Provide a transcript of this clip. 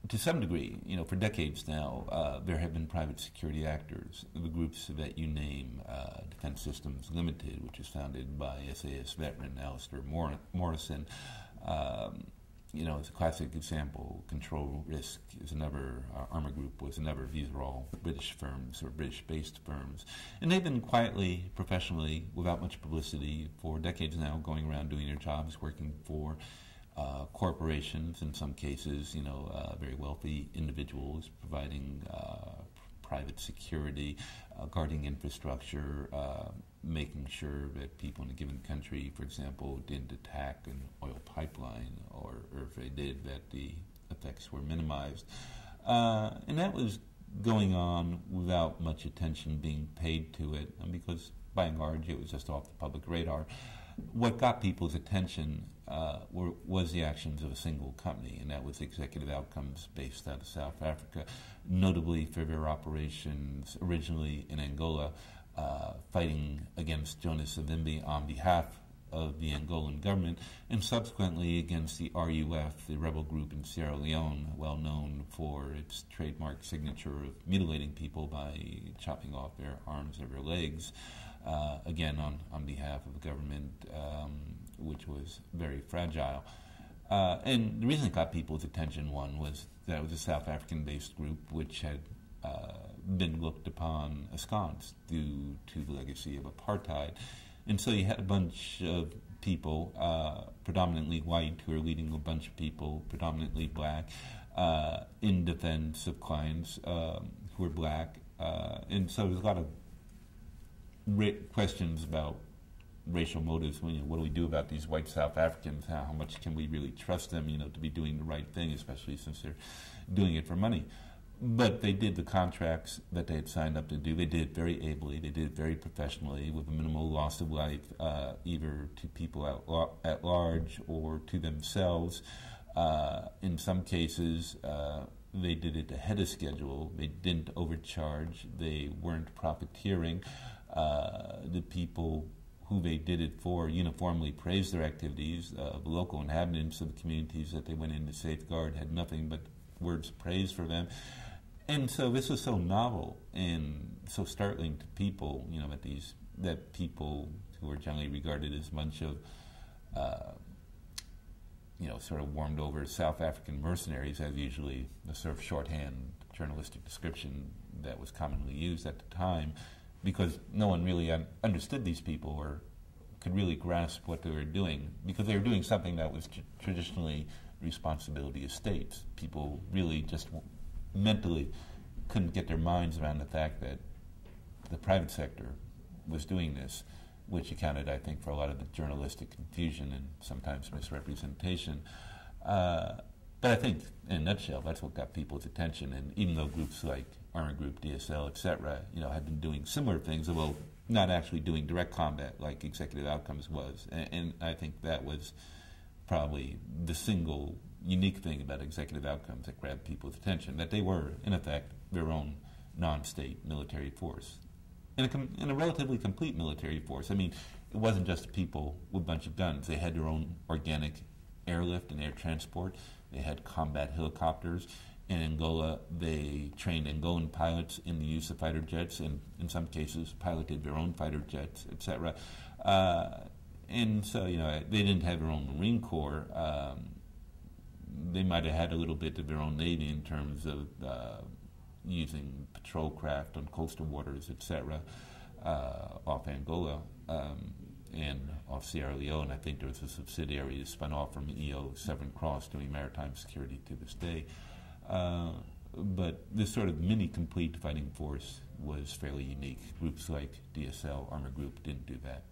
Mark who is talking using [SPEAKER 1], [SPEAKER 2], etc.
[SPEAKER 1] to some degree, for decades now, there have been private security actors. The groups that you name, Defense Systems Limited, which was founded by SAS veteran Alistair Morrison, is a classic example. Control Risk is another. Armor Group was another. These are all British firms or British-based firms. And they've been quietly, professionally, without much publicity for decades now, going around doing their jobs, working for corporations, in some cases, very wealthy individuals, providing private security, guarding infrastructure, making sure that people in a given country, for example, didn't attack an oil pipeline, or if they did, that the effects were minimized. And that was going on without much attention being paid to it, because by and large it was just off the public radar. What got people's attention was the actions of a single company, and that was Executive Outcomes, based out of South Africa, notably for their operations originally in Angola, fighting against Jonas Savimbi on behalf of the Angolan government, and subsequently against the RUF, the rebel group in Sierra Leone, well known for its trademark signature of mutilating people by chopping off their arms or their legs, again on behalf of the government, which was very fragile. And the reason it got people's attention, one, was that it was a South African-based group which had been looked upon askance due to the legacy of apartheid. And so you had a bunch of people, predominantly white, who are leading a bunch of people, predominantly black, in defense of clients who were black. And so there's a lot of questions about racial motives. What do we do about these white South Africans? How much can we really trust them, to be doing the right thing, especially since they're doing it for money? But they did the contracts that they had signed up to do. They did it very ably. They did it very professionally, with a minimal loss of life, either to people at large or to themselves. In some cases, they did it ahead of schedule. They didn't overcharge. They weren't profiteering. The people who they did it for uniformly praised their activities. The local inhabitants of the communities that they went in to safeguard had nothing but words of praise for them. And so this was so novel and so startling to people, that people who were generally regarded as a bunch of, sort of warmed over South African mercenaries, as usually the sort of shorthand journalistic description that was commonly used at the time, because no one really understood these people or could really grasp what they were doing, because they were doing something that was traditionally the responsibility of states. People really just mentally couldn't get their minds around the fact that the private sector was doing this, which accounted, I think, for a lot of the journalistic confusion and sometimes misrepresentation. But I think, in a nutshell, that's what got people's attention. And even though groups like Armor Group, DSL, etc., had been doing similar things, although not actually doing direct combat like Executive Outcomes was. And I think that was probably the single unique thing about Executive Outcomes that grabbed people's attention, that they were, in effect, their own non-state military force. In a relatively complete military force. I mean, it wasn't just people with a bunch of guns. They had their own organic airlift and air transport. They had combat helicopters. In Angola, they trained Angolan pilots in the use of fighter jets, and in some cases piloted their own fighter jets, etc. And so, they didn't have their own Marine Corps. They might have had a little bit of their own Navy in terms of using patrol craft on coastal waters, etc., off Angola and off Sierra Leone. I think there was a subsidiary that spun off from EO Severn Cross doing maritime security to this day. But this sort of mini-complete fighting force was fairly unique. Groups like DSL, Armor Group, didn't do that.